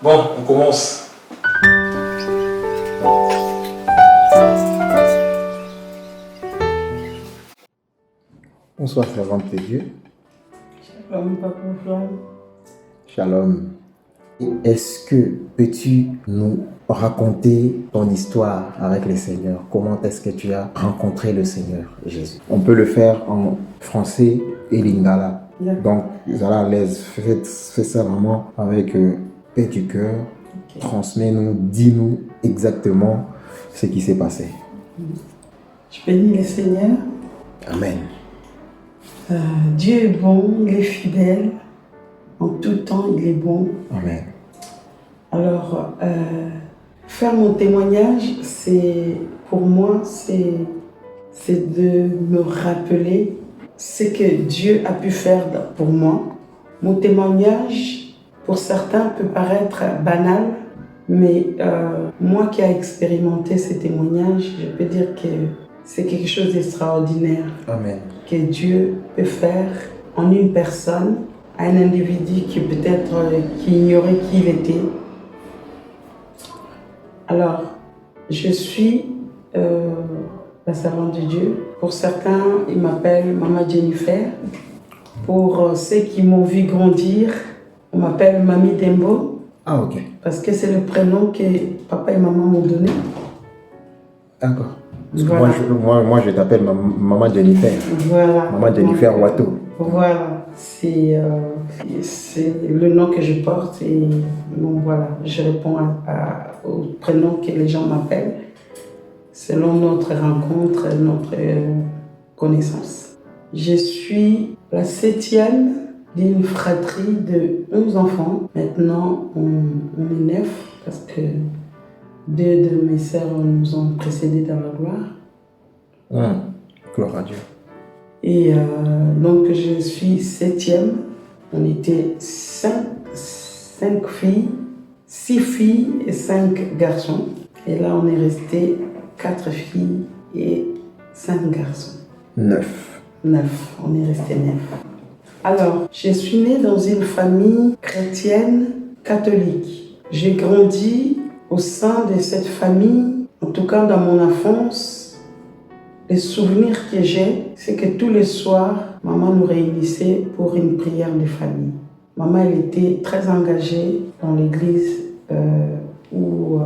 Bon, on commence. Bonsoir, servante de Dieu. Shalom, Papa Flamme. Shalom. Est-ce que peux-tu nous raconter ton histoire avec le Seigneur? Comment est-ce que tu as rencontré le Seigneur Jésus? On peut le faire en français et lingala. D'accord. Donc, Zala à l'aise, fais ça vraiment avec paix du cœur. Ok. Transmets-nous, dis-nous exactement ce qui s'est passé. Je bénis le Seigneur. Amen. Dieu est bon, il est fidèle. En tout temps, il est bon. Amen. Alors, faire mon témoignage, pour moi, c'est de me rappeler ce que Dieu a pu faire pour moi. Mon témoignage, pour certains, peut paraître banal, mais moi qui ai expérimenté ces témoignages, je peux dire que c'est quelque chose d'extraordinaire Amen. que Dieu peut faire en une personne, à un individu qui peut-être qui ignorait qui il était. Alors, je suis la servante de Dieu. Pour certains, ils m'appellent Maman Jennifer. Pour ceux qui m'ont vu grandir, on m'appelle Mamie Dembo, Ah, ok. parce que c'est le prénom que papa et maman m'ont donné. D'accord. Parce que Voilà. moi, je t'appelle Maman Jennifer. Voilà. Maman Jennifer Donc, Watteau. Voilà, c'est le nom que je porte et bon, voilà, je réponds au prénom que les gens m'appellent selon notre rencontre, notre connaissance. Je suis la 7e d'une fratrie de 11 enfants. Maintenant, on est 9 parce que 2 de mes sœurs nous ont précédés dans la gloire. Gloire à Dieu. Et donc je suis 7e. On était 5 filles, 6 filles et 5 garçons. Et là on est resté 4 filles et 5 garçons. 9. 9, on est resté 9. Alors, je suis née dans une famille chrétienne catholique. J'ai grandi au sein de cette famille, en tout cas dans mon enfance. Les souvenirs que j'ai, c'est que tous les soirs, maman nous réunissait pour une prière de famille. Maman, elle était très engagée dans l'église où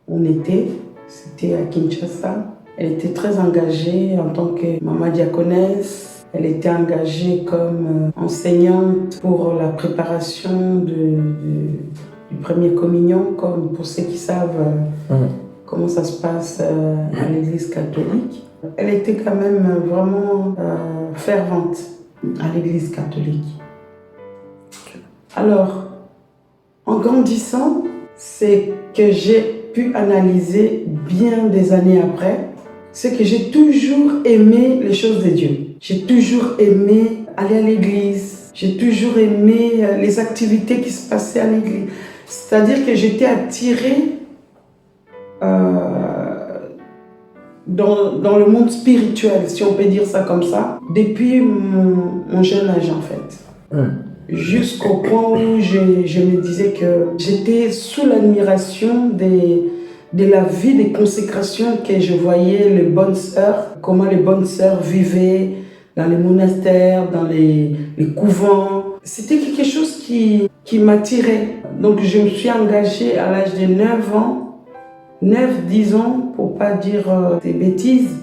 on était. C'était à Kinshasa. Elle était très engagée en tant que maman diaconesse. Elle était engagée comme enseignante pour la préparation du premier communion, comme pour ceux qui savent comment ça se passe à l'église catholique. Elle était quand même vraiment fervente à l'église catholique. Alors, en grandissant, c'est que j'ai pu analyser bien des années après, c'est que j'ai toujours aimé les choses de Dieu. J'ai toujours aimé aller à l'église. J'ai toujours aimé les activités qui se passaient à l'église. C'est-à-dire que j'étais attirée dans le monde spirituel, si on peut dire ça comme ça, depuis mon jeune âge en fait. Jusqu'au point où je me disais que j'étais sous l'admiration de la vie de consécration que je voyais les bonnes sœurs, comment les bonnes sœurs vivaient dans les monastères, dans les couvents. C'était quelque chose qui m'attirait. Donc je me suis engagée à l'âge de 9 ans, 9-10 ans, pour pas dire des bêtises,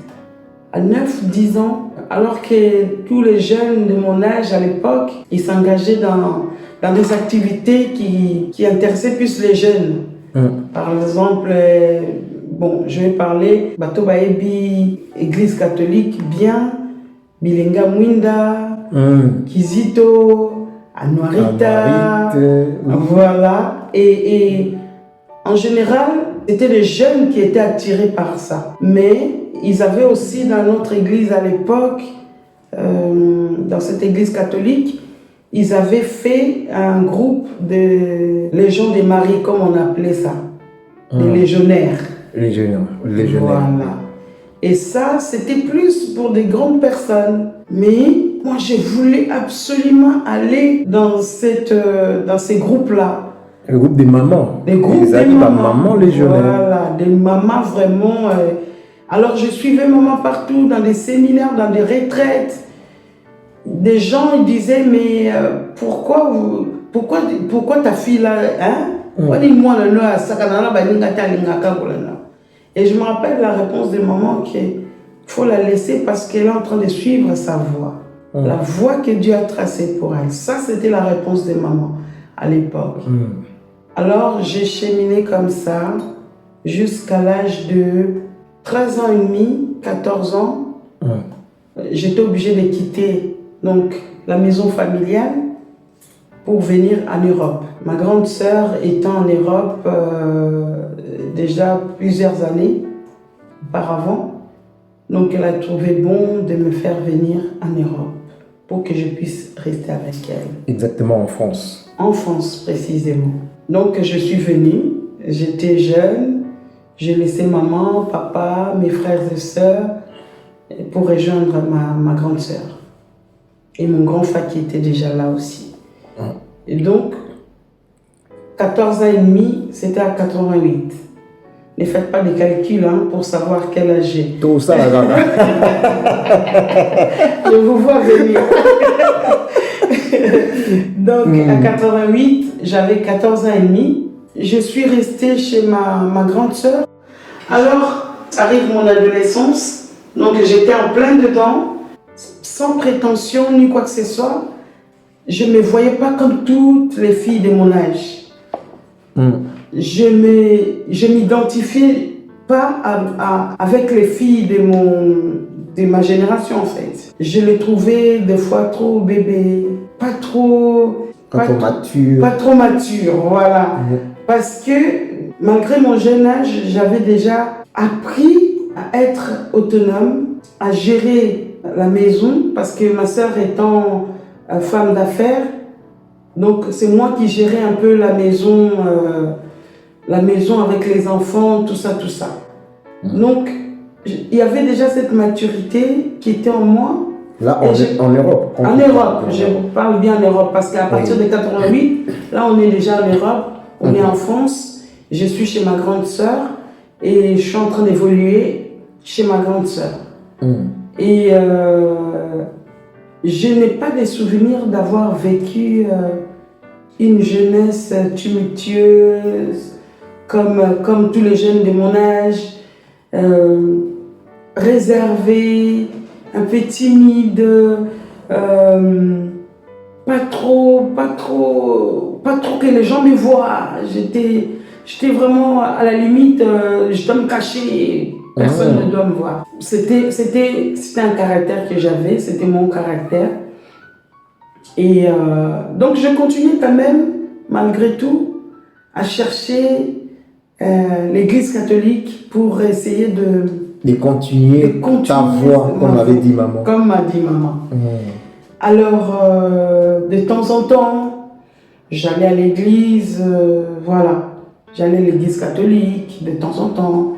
à 9-10 ans, alors que tous les jeunes de mon âge à l'époque, ils s'engageaient dans des activités qui intéressaient plus les jeunes. Par exemple, bon, je vais parler Bato Baebi, Église catholique bien, Bilenga Mwinda, Kizito, Anuarita, voilà. Et en général, c'était les jeunes qui étaient attirés par ça. Mais ils avaient aussi dans notre église à l'époque, dans cette église catholique, ils avaient fait un groupe de Légion des Maries, comme on appelait ça, des légionnaires. Légionnaires. Voilà. Et ça, c'était plus pour des grandes personnes. Mais moi, je voulais absolument aller dans ces groupes-là. Le groupe des mamans. Des groupes des des mamans. Maman légionnaires. Voilà, des mamans vraiment. Alors je suivais maman partout, dans des séminaires, dans des retraites. Des gens ils disaient, mais pourquoi ta fille là, hein? Et je me rappelle la réponse de maman qu'il faut la laisser parce qu'elle est en train de suivre sa voie. La voie que Dieu a tracée pour elle. Ça, c'était la réponse de maman à l'époque. Alors, j'ai cheminé comme ça jusqu'à l'âge de 13 ans et demi, 14 ans. J'étais obligée de quitter donc, la maison familiale pour venir en Europe. Ma grande sœur étant en Europe déjà plusieurs années auparavant, donc elle a trouvé bon de me faire venir en Europe pour que je puisse rester avec elle. Exactement, en France. En France, précisément. Donc je suis venue, j'étais jeune, j'ai laissé maman, papa, mes frères et sœurs pour rejoindre ma grande sœur. Et mon grand frère qui était déjà là aussi. Et donc, 14 ans et demi, c'était à 88. Ne faites pas de calculs pour savoir quel âge j'ai. Tout ça, là. Je vous vois venir. Donc, à 88, j'avais 14 ans et demi. Je suis restée chez ma grande sœur. Alors, arrive mon adolescence. Donc, j'étais en plein dedans, sans prétention ni quoi que ce soit. Je ne me voyais pas comme toutes les filles de mon âge. Je m'identifiais pas avec les filles de ma génération en fait. Je les trouvais des fois trop bébés, pas trop mature, voilà. Parce que malgré mon jeune âge, j'avais déjà appris à être autonome, à gérer la maison, parce que ma sœur étant femme d'affaires, donc c'est moi qui gérais un peu la maison avec les enfants, tout ça. Donc il y avait déjà cette maturité qui était en moi. Là, en Europe. En Europe, je parle bien en Europe, parce qu'à partir de 88, là on est déjà en Europe, on est en France, je suis chez ma grande sœur et je suis en train d'évoluer chez ma grande sœur. Et je n'ai pas de souvenir d'avoir vécu une jeunesse tumultueuse, comme tous les jeunes de mon âge, réservée, un peu timide, pas trop que les gens me voient. J'étais vraiment à la limite, je dois me cacher. Personne ne doit me voir. C'était un caractère que j'avais, c'était mon caractère. Et donc je continuais quand même, malgré tout, à chercher l'église catholique pour essayer de continuer ta voix, comme avait dit maman. Comme m'a dit maman. Alors, de temps en temps, j'allais à l'église, voilà. J'allais à l'église catholique, de temps en temps.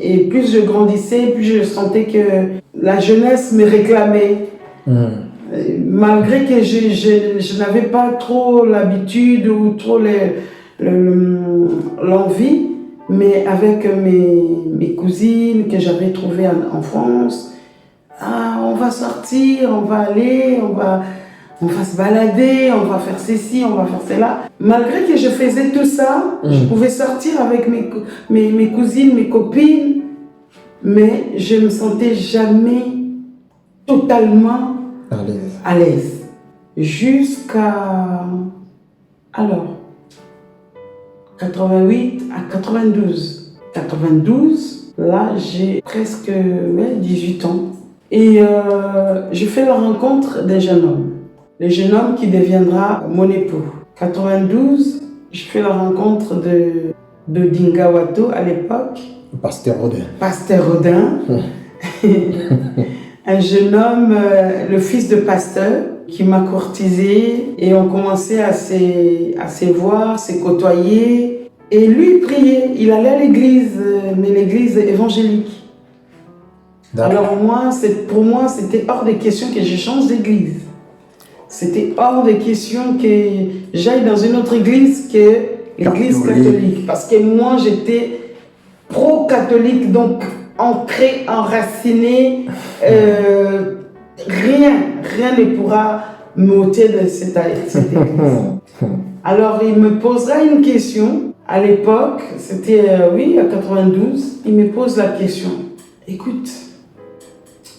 Et plus je grandissais, plus je sentais que la jeunesse me réclamait. Malgré que je n'avais pas trop l'habitude ou trop l'envie, mais avec mes cousines que j'avais trouvées en France, on va sortir, on va aller, on va se balader, on va faire ceci, on va faire cela. Malgré que je faisais tout ça, je pouvais sortir avec mes cousines, mes copines, mais je ne me sentais jamais totalement à l'aise. Jusqu'à 88 à 92. 92, là j'ai presque 18 ans. Et je fais la rencontre d'un jeune homme. Le jeune homme qui deviendra mon époux. 92, je fais la rencontre de Dingawato à l'époque. Pasteur Rodin. Pasteur Rodin. Un jeune homme, le fils de pasteur, qui m'a courtisé et on commençait à se voir, se côtoyer. Et lui priait, il allait à l'église, mais l'église évangélique. Alors pour moi, c'était hors de question que je change d'église. C'était hors de question que j'aille dans une autre église que l'église catholique. Parce que moi, j'étais pro-catholique, donc ancrée, enracinée. Rien ne pourra m'ôter de cette église. Alors, il me posera une question. À l'époque, c'était, à 92, il me pose la question. Écoute,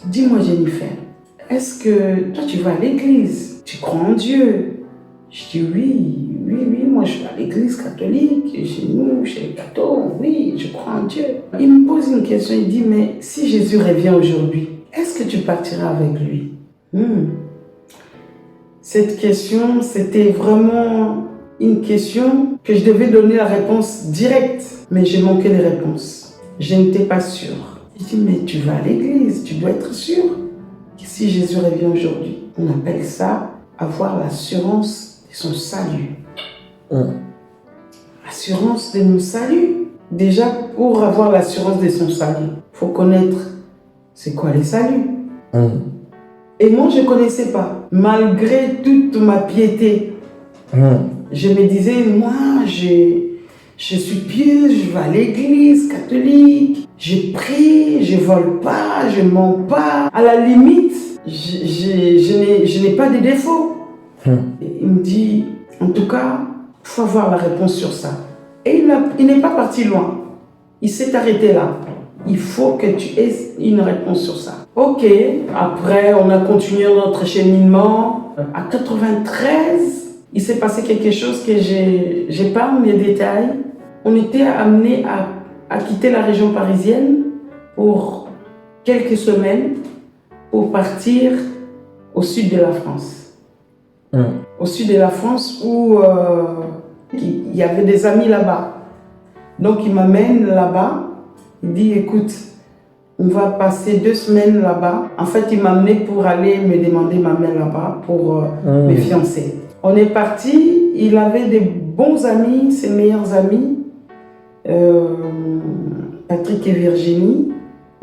dis-moi Jennifer, est-ce que toi tu vas à l'église? Tu crois en Dieu? Je dis oui, moi je vais à l'église catholique, chez nous, chez les cathos, oui, je crois en Dieu. Il me pose une question, il dit, mais si Jésus revient aujourd'hui, est-ce que tu partiras avec lui? Cette question, c'était vraiment une question que je devais donner la réponse directe, mais j'ai manqué les réponses. Je n'étais pas sûre. Je dis, mais tu vas à l'église, tu dois être sûr que si Jésus revient aujourd'hui, on appelle ça avoir l'assurance de son salut. L'assurance de mon salut. Déjà, pour avoir l'assurance de son salut, il faut connaître c'est quoi le salut. Et moi, je ne connaissais pas. Malgré toute ma piété, je me disais, moi, je suis pieuse, je vais à l'église catholique, je prie, je vole pas, je mens pas. À la limite, je n'ai pas de défauts. Il me dit, en tout cas, il faut avoir la réponse sur ça. Et il n'est pas parti loin. Il s'est arrêté là. Il faut que tu aies une réponse sur ça. Ok, après, on a continué notre cheminement. À 93, il s'est passé quelque chose que j'ai pas mes détails. On était amené à quitter la région parisienne pour quelques semaines pour partir au sud de la France. Au sud de la France où il y avait des amis là-bas. Donc il m'amène là-bas. Il dit, écoute, on va passer 2 semaines là-bas. En fait, il m'a amené pour aller me demander ma main là-bas pour me fiancer. On est parti, il avait des bons amis, ses meilleurs amis, Patrick et Virginie,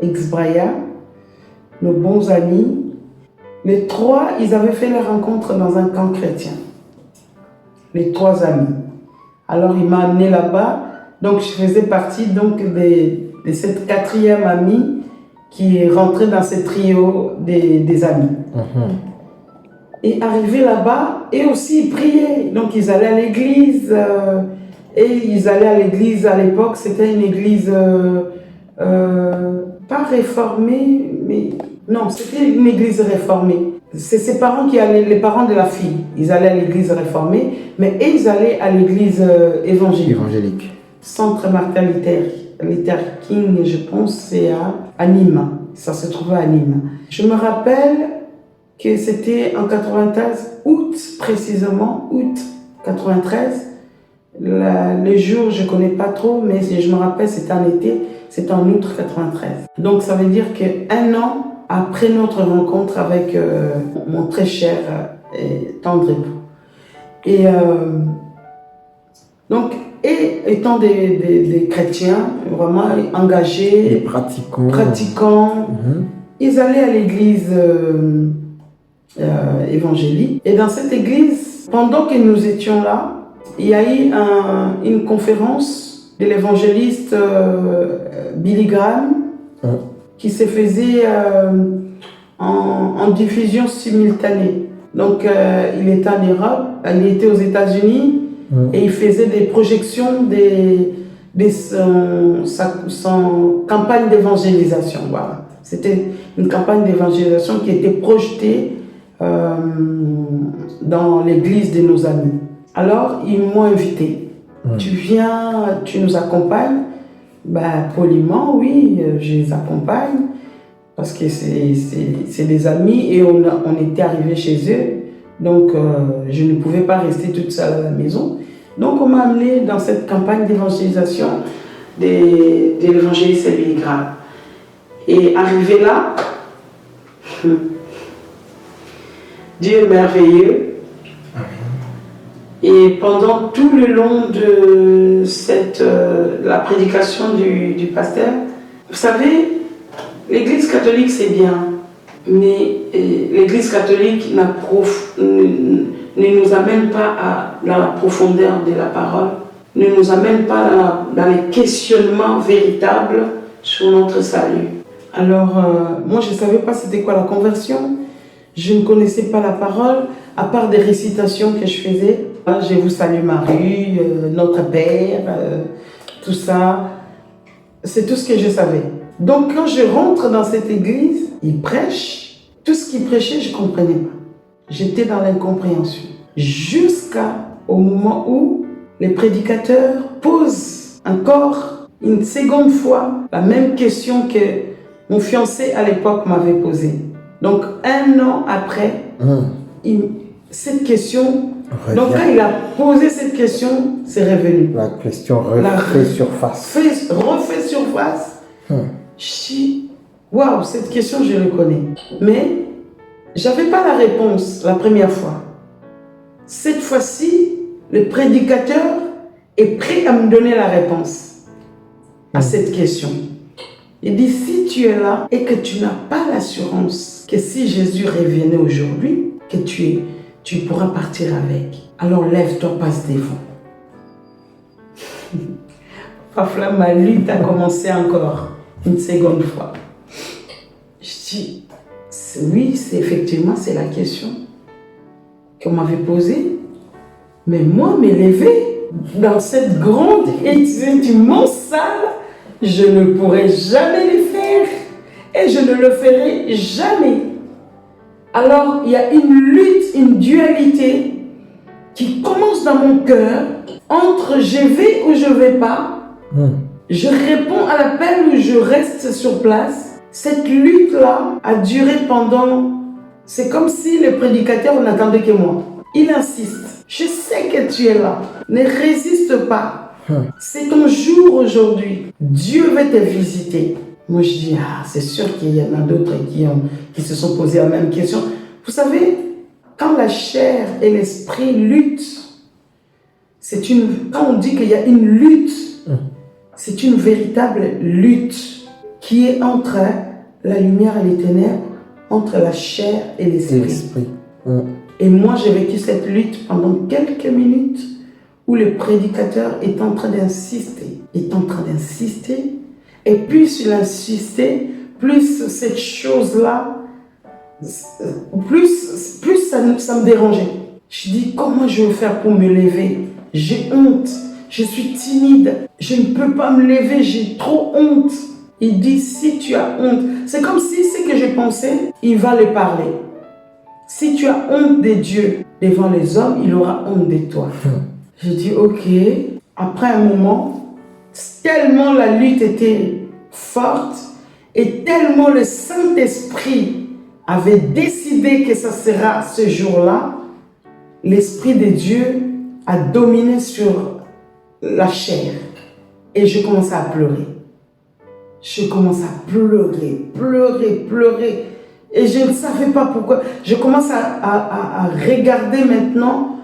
ex-Braya, nos bons amis. Les 3, ils avaient fait leur rencontre dans un camp chrétien. Les 3 amis. Alors, il m'a amené là-bas. Donc, je faisais partie donc, de cette 4e amie qui est rentrée dans ce trio des amis. Et arrivé là-bas, et aussi ils priaient. Donc, ils allaient à l'église. Et ils allaient à l'église à l'époque. C'était une église pas réformée, mais... Non, c'était une église réformée. C'est ses parents qui allaient, les parents de la fille. Ils allaient à l'église réformée, mais ils allaient à l'église évangélique. Centre Martin Luther King, je pense, c'est à Nîmes. Ça se trouvait à Nîmes. Je me rappelle que c'était en 93, août précisément, août 93. Les jours, je ne connais pas trop, mais je me rappelle, c'était en été, c'était en août 93. Donc ça veut dire qu'1 an après notre rencontre avec mon très cher et tendre époux. Et donc, étant des chrétiens vraiment engagés, et pratiquants, ils allaient à l'église évangélique. Et dans cette église, pendant que nous étions là, il y a eu une conférence de l'évangéliste Billy Graham qui se faisait en diffusion simultanée. Donc, il était en Europe, il était aux États-Unis et il faisait des projections de son campagne d'évangélisation. Voilà. C'était une campagne d'évangélisation qui était projetée dans l'église de nos amis. Alors, ils m'ont invité. Tu viens, tu nous accompagnes? Ben, poliment, oui, je les accompagne parce que c'est des amis et on était arrivés chez eux. Donc, je ne pouvais pas rester toute seule à la maison. Donc, on m'a amené dans cette campagne d'évangélisation de l'évangéliste Billy Graham. Et arrivé là, Dieu est merveilleux. Et pendant tout le long de la prédication du pasteur, vous savez, l'Église catholique c'est bien, Mais l'Église catholique ne nous amène pas dans la profondeur de la parole, ne nous amène pas dans les questionnements véritables sur notre salut. Alors, moi, je ne savais pas c'était quoi la conversion. Je ne connaissais pas la parole, à part des récitations que je faisais. Je vous salue Marie, Notre Père, tout ça. C'est tout ce que je savais. Donc, quand je rentre dans cette église, ils prêchent. Tout ce qu'ils prêchaient, je ne comprenais pas. J'étais dans l'incompréhension. Jusqu'au moment où les prédicateurs posent encore une seconde fois la même question que mon fiancé à l'époque m'avait posée. Donc, 1 an après, cette question... Donc, quand il a posé cette question, c'est revenu. La question refait surface. Refait surface. Je dis, waouh, cette question, je le connais. Mais, je n'avais pas la réponse la première fois. Cette fois-ci, le prédicateur est prêt à me donner la réponse à cette question. Il dit, si tu es là et que tu n'as pas l'assurance que si Jésus revenait aujourd'hui, que tu pourras partir avec, alors lève-toi, passe devant. Parfois, ma lutte a commencé encore une seconde fois. Je dis, oui, effectivement, c'est la question qu'on m'avait posée. Mais moi, m'élever dans cette grande et immense salle, je ne pourrai jamais le faire. Et je ne le ferai jamais. Alors, il y a une lutte, une dualité qui commence dans mon cœur entre je vais ou je ne vais pas. Je réponds à l'appel ou je reste sur place. Cette lutte-là a duré pendant... C'est comme si le prédicateur n'attendait que moi. Il insiste. Je sais que tu es là. Ne résiste pas. C'est ton jour aujourd'hui. Dieu va te visiter. Moi, je dis, c'est sûr qu'il y en a d'autres qui se sont posés la même question. Vous savez, quand la chair et l'esprit luttent, quand on dit qu'il y a une lutte, c'est une véritable lutte qui est entre la lumière et les ténèbres, entre la chair et l'esprit. Et moi, j'ai vécu cette lutte pendant quelques minutes où le prédicateur est en train d'insister, et plus il insistait, plus cette chose-là, plus ça me dérangeait. Je dis, comment je vais faire pour me lever? J'ai honte, je suis timide, je ne peux pas me lever, j'ai trop honte. Il dit, si tu as honte, c'est comme si ce que je pensais, il va le parler. Si tu as honte de Dieu devant les hommes, il aura honte de toi. Je dis, ok. Après un moment, tellement la lutte était forte et tellement le Saint-Esprit avait décidé que ça sera ce jour-là, l'Esprit de Dieu a dominé sur la chair. Et je commençais à pleurer. Je commence à pleurer. Et je ne savais pas pourquoi. Je commence à regarder maintenant.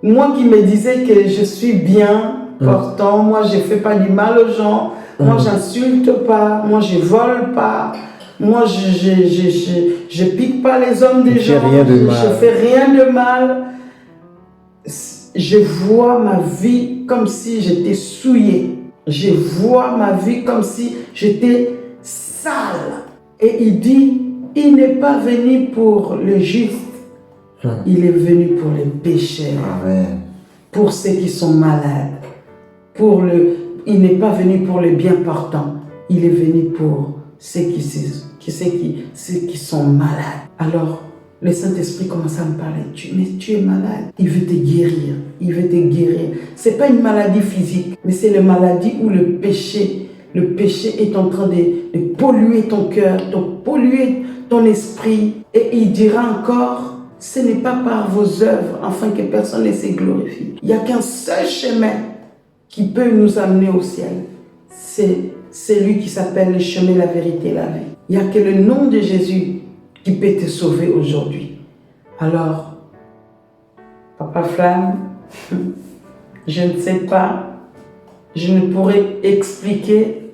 Moi qui me disais que je suis bien portant, moi je ne fais pas du mal aux gens, moi je n'insulte pas, moi je ne vole pas, moi je pique pas les hommes des gens, je fais rien de mal. Je vois ma vie comme si j'étais souillée. Je vois ma vie comme si j'étais sale. Et il dit, il n'est pas venu pour le juste, il est venu pour les pécheurs, Amen. Pour ceux qui sont malades. Il n'est pas venu pour les bien portants, il est venu pour ceux qui sont malades. Alors, le Saint-Esprit commence à me parler. Mais tu es malade. Il veut te guérir. Ce n'est pas une maladie physique, mais c'est une maladie où le péché est en train de polluer ton cœur, de polluer ton esprit. Et il dira encore, ce n'est pas par vos œuvres, afin que personne ne se glorifie. Il n'y a qu'un seul chemin qui peut nous amener au ciel. C'est celui qui s'appelle le chemin, la vérité et la vie. Il n'y a que le nom de Jésus qui peut te sauver aujourd'hui. Alors, Papa Flamme, je ne sais pas, je ne pourrais expliquer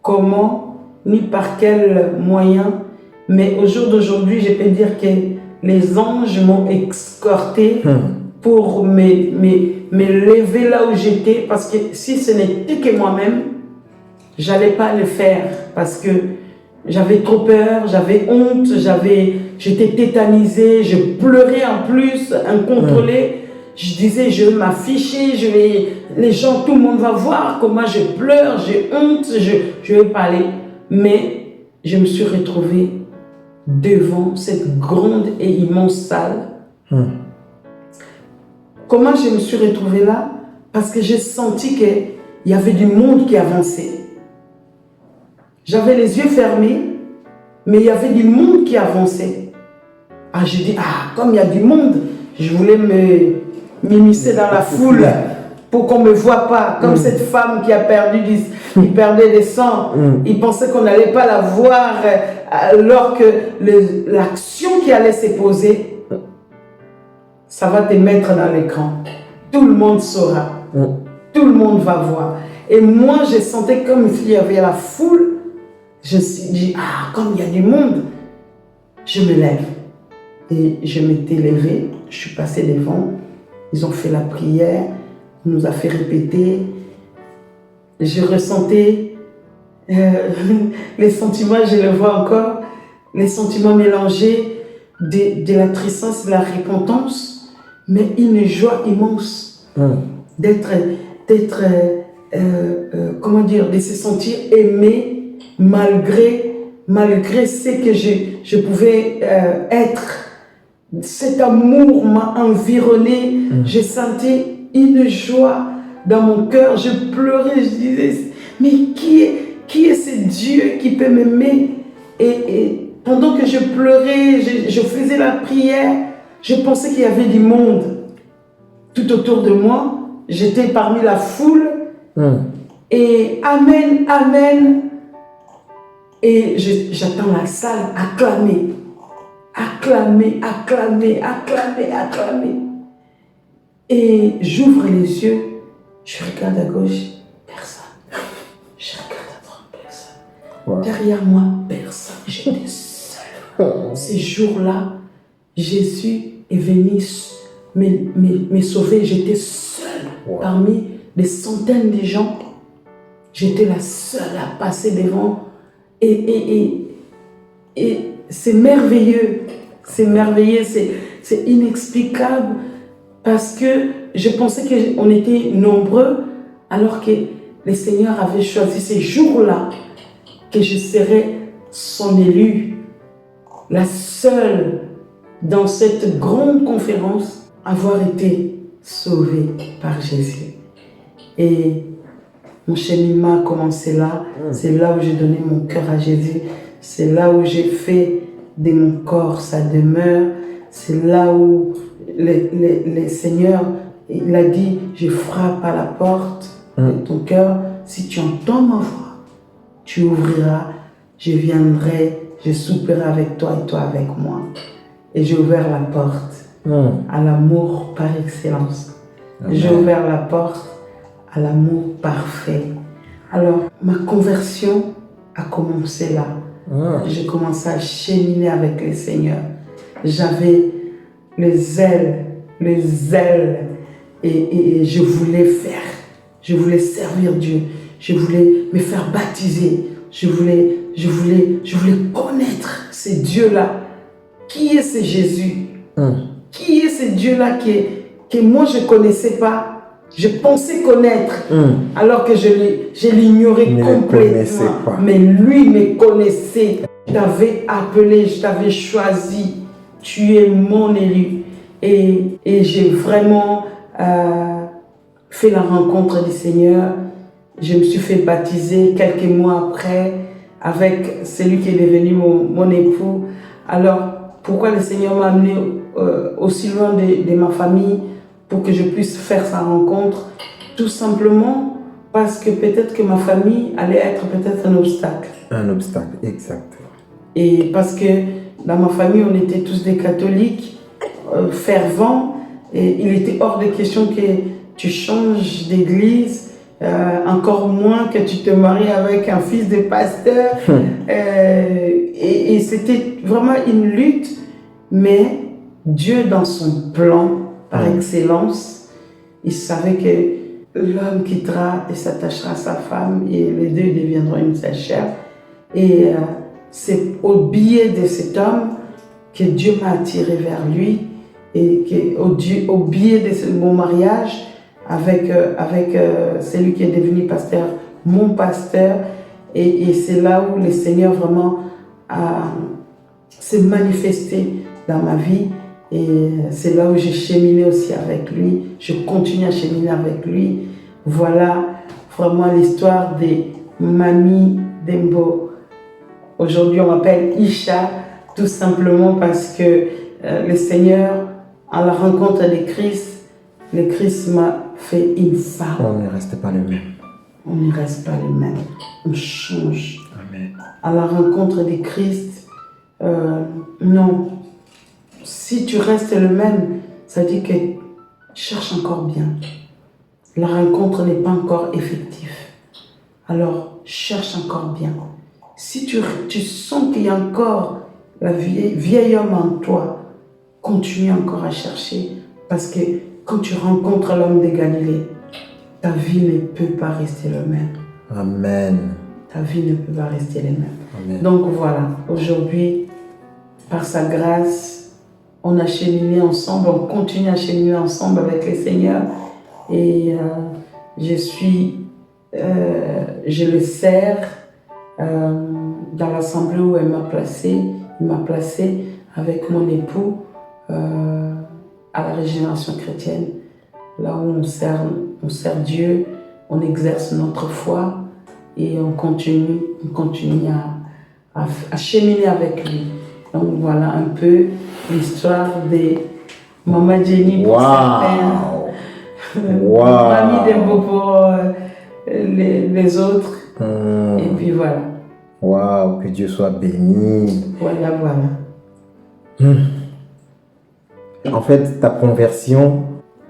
comment ni par quel moyen Mais au jour d'aujourd'hui, je peux dire que les anges m'ont escorté pour me lever là où j'étais. Parce que si ce n'était que moi-même, j'allais pas le faire. Parce que j'avais trop peur, j'avais honte, j'étais tétanisée, je pleurais en plus, incontrôlée. Je disais, je vais m'afficher, les gens, tout le monde va voir comment je pleure, j'ai honte, je vais parler. Mais je me suis retrouvée devant cette grande et immense salle. Comment je me suis retrouvée là? Parce que j'ai senti qu'il y avait du monde qui avançait. J'avais les yeux fermés, mais il y avait du monde qui avançait. Ah, j'ai dit, comme il y a du monde, je voulais m'immiscer dans la foule pour qu'on ne me voie pas. Comme cette femme qui a qui perdait des sangs. Il pensait qu'on n'allait pas la voir alors que l'action qui allait se poser, ça va te mettre dans l'écran. Tout le monde saura. Tout le monde va voir. Et moi, je sentais comme s'il y avait la foule. Je me suis dit, comme il y a du monde, je me lève. Et je m'étais levée, je suis passée devant. Ils ont fait la prière, on nous a fait répéter. Je ressentais les sentiments, je le vois encore, les sentiments mélangés de la tristesse, de la repentance, mais une joie immense d'être, comment dire, de se sentir aimé malgré ce que je pouvais être. Cet amour m'a environné. J'ai senti une joie dans mon cœur. Je pleurais, je disais, mais qui est ce Dieu qui peut m'aimer? Et pendant que je pleurais, je faisais la prière, je pensais qu'il y avait du monde tout autour de moi. J'étais parmi la foule. Et Amen, Amen. Et j'attends la salle acclamer. Acclamer, acclamer, acclamer, acclamer. Et j'ouvre les yeux, je regarde à gauche, personne. Je regarde à droite, personne. Wow. Derrière moi, personne. J'étais seule. Ces jours-là, Jésus est venu me sauver. J'étais seule parmi des centaines de gens. J'étais la seule à passer devant. Et c'est merveilleux, c'est inexplicable parce que je pensais qu'on était nombreux alors que le Seigneur avait choisi ces jours-là que je serais son élu, la seule dans cette grande conférence à avoir été sauvée par Jésus. Et mon cheminement a commencé là, c'est là où j'ai donné mon cœur à Jésus. C'est là où j'ai fait de mon corps sa demeure. C'est là où le Seigneur, il a dit, je frappe à la porte de ton cœur. Si tu entends ma voix, tu ouvriras, je viendrai, je souperai avec toi et toi avec moi. Et j'ai ouvert la porte à l'amour par excellence. J'ai ouvert la porte à l'amour parfait. Alors, ma conversion a commencé là. J'ai commencé à cheminer avec le Seigneur. J'avais le zèle et je voulais servir Dieu. Je voulais me faire baptiser. Je voulais connaître ce Dieu-là. Qui est ce Jésus? Qui est ce Dieu-là que moi je ne connaissais pas? Je pensais connaître, alors que je l'ignorais complètement. Mais lui me connaissait. Je t'avais appelé, je t'avais choisi. Tu es mon élu. Et j'ai vraiment fait la rencontre du Seigneur. Je me suis fait baptiser quelques mois après avec celui qui est devenu mon époux. Alors, pourquoi le Seigneur m'a amené aussi loin de ma famille pour que je puisse faire sa rencontre? Tout simplement parce que peut-être que ma famille allait être peut-être un obstacle. Un obstacle, exact. Et parce que dans ma famille, on était tous des catholiques fervents et il était hors de question que tu changes d'église encore moins que tu te maries avec un fils de pasteur. Et c'était vraiment une lutte, mais Dieu, dans son plan par excellence, il savait que l'homme quittera et s'attachera à sa femme et les deux deviendront une seule chair. Et c'est au biais de cet homme que Dieu m'a attiré vers lui et au biais de mon mariage avec celui qui est devenu pasteur, mon pasteur. Et c'est là où le Seigneur vraiment s'est manifesté dans ma vie. Et c'est là où j'ai cheminé aussi avec lui. Je continue à cheminer avec lui. Voilà vraiment l'histoire de Mamie Dembo. Aujourd'hui, on m'appelle Isha, tout simplement parce que le Seigneur, à la rencontre de Christ, le Christ m'a fait une femme. On ne reste pas le même. On ne reste pas le même. On change. Amen. À la rencontre de Christ, non. Si tu restes le même, ça dit que cherche encore bien. La rencontre n'est pas encore effective. Alors, cherche encore bien. Si tu sens qu'il y a encore la vieille homme en toi, continue encore à chercher. Parce que quand tu rencontres l'homme de Galilée, ta vie ne peut pas rester le même. Amen. Ta vie ne peut pas rester la même. Amen. Donc voilà, aujourd'hui, par sa grâce, on a cheminé ensemble, on continue à cheminer ensemble avec le Seigneur. Et je le sers dans l'assemblée où il m'a placé avec mon époux à la Régénération chrétienne, là où on sert Dieu, on exerce notre foi et on continue à cheminer avec lui. Donc voilà un peu l'histoire de Maman Jenny pour certains, Mamie Dembo pour les autres. Et puis voilà. Waouh, que Dieu soit béni. Voilà. En fait, ta conversion,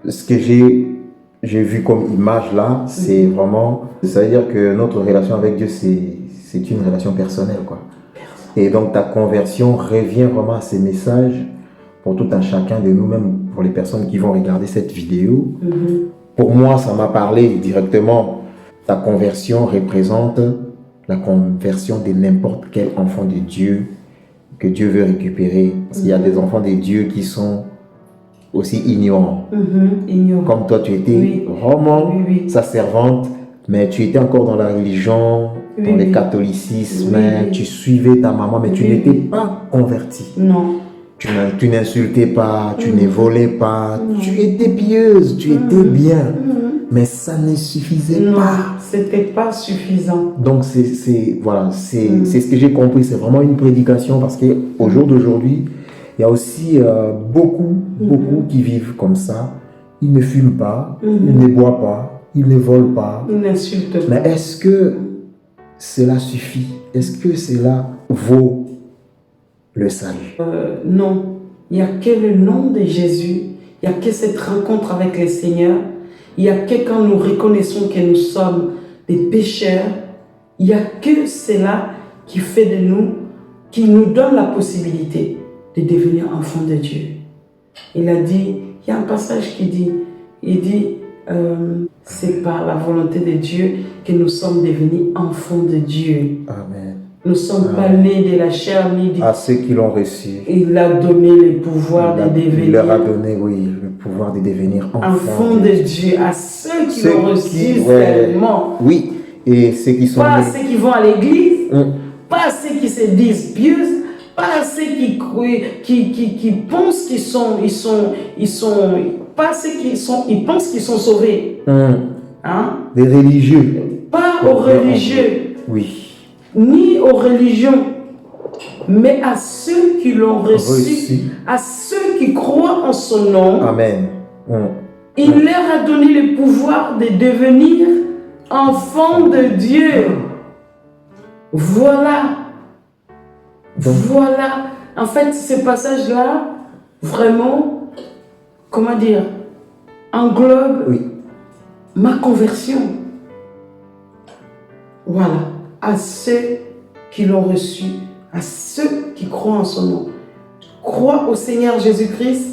ce que j'ai vu comme image là, c'est vraiment, ça veut dire que notre relation avec Dieu, c'est une relation personnelle, quoi. Et donc ta conversion revient vraiment à ces messages pour tout un chacun de nous, même pour les personnes qui vont regarder cette vidéo. Pour moi, ça m'a parlé directement. Ta conversion représente la conversion de n'importe quel enfant de Dieu que Dieu veut récupérer. Parce qu'il y a des enfants de Dieu qui sont aussi ignorants. Comme toi, tu étais vraiment sa servante, mais tu étais encore dans la religion, dans le catholicisme, tu suivais ta maman, mais tu n'étais pas convertie. Non. Tu n'insultais pas, tu ne volais pas, tu étais pieuse, tu étais bien, mais ça ne suffisait pas. C'était pas suffisant. Donc c'est ce que j'ai compris, c'est vraiment une prédication parce qu'au jour d'aujourd'hui, il y a aussi beaucoup qui vivent comme ça. Ils ne fument pas, ils ne boivent pas, ils ne volent pas. Ils n'insultent pas. Mais est-ce que cela suffit? Est-ce que cela vaut le salut? Non. Il n'y a que le nom de Jésus. Il n'y a que cette rencontre avec le Seigneur. Il n'y a que quand nous reconnaissons que nous sommes des pécheurs. Il n'y a que cela qui fait de nous, qui nous donne la possibilité de devenir enfants de Dieu. Il a dit, il y a un passage qui dit, c'est par la volonté de Dieu que nous sommes devenus enfants de Dieu. Amen. Nous ne sommes pas nés de la chair ni du... À ceux qui l'ont reçu. Il a donné le pouvoir de devenir... Il leur a donné, le pouvoir de devenir enfants de Dieu. À ceux qui l'ont reçu seulement. Oui, et ceux qui sont... Pas à ceux qui vont à l'église, pas à ceux qui se disent pieux, pas à ceux qui pensent qu'ils sont... Pas à ceux ils pensent qu'ils sont sauvés. Hein? Des religieux. Pas aux religieux. Oui. Ni aux religions, mais à ceux qui l'ont reçu, à ceux qui croient en son nom. Amen. Il leur a donné le pouvoir de devenir enfants de Dieu. Voilà. Voilà. En fait, ce passage-là, vraiment, comment dire, englobe ma conversion. Voilà, à ceux qui l'ont reçu, à ceux qui croient en son nom. Crois au Seigneur Jésus-Christ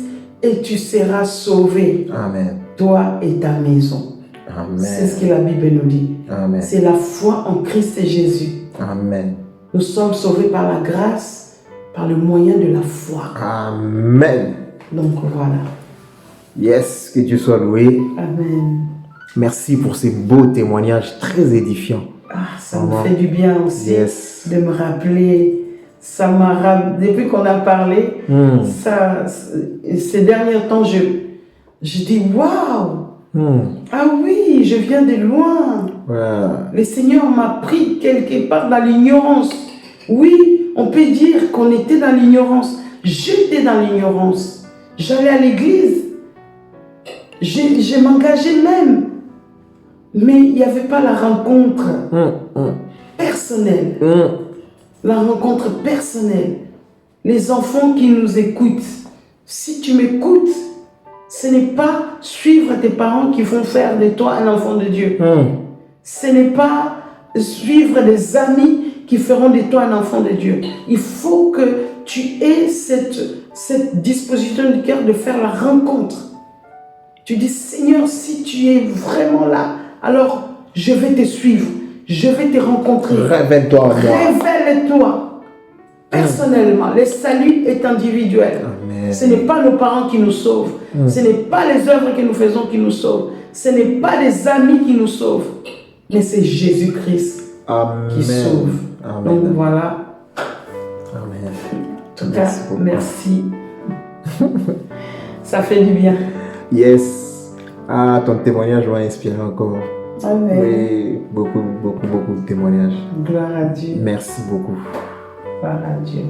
et tu seras sauvé. Amen. Toi et ta maison. Amen. C'est ce que la Bible nous dit. Amen. C'est la foi en Christ et Jésus. Amen. Nous sommes sauvés par la grâce, par le moyen de la foi. Amen. Donc voilà. Yes, que Dieu soit loué. Amen. Merci pour ces beaux témoignages très édifiants. Ah, ça me fait du bien aussi Yes. de me rappeler. Ça m'a depuis qu'on a parlé, ces derniers temps, je dis waouh! Ah oui, je viens de loin. Le Seigneur m'a pris quelque part dans l'ignorance. Oui, on peut dire qu'on était dans l'ignorance. J'étais dans l'ignorance. J'allais à l'église. Je m'engageais même. Mais il n'y avait pas la rencontre personnelle. La rencontre personnelle. Les enfants qui nous écoutent. Si tu m'écoutes, ce n'est pas suivre tes parents qui vont faire de toi un enfant de Dieu. Ce n'est pas suivre des amis qui feront de toi un enfant de Dieu. Il faut que tu aies cette disposition du cœur de faire la rencontre. Tu dis, Seigneur, si tu es vraiment là, alors je vais te suivre, je vais te rencontrer. Révèle-toi en moi. Révèle-toi personnellement. Le salut est individuel. Amen. Ce n'est pas nos parents qui nous sauvent. Ce n'est pas les œuvres que nous faisons qui nous sauvent. Ce n'est pas les amis qui nous sauvent. Mais c'est Jésus-Christ qui sauve. Amen. Donc voilà. Amen. En tout cas, merci. Ça fait du bien. Yes. Ah, ton témoignage m'a inspiré encore. Amen. Oui, beaucoup de témoignages. Gloire à Dieu. Merci beaucoup. Gloire à Dieu.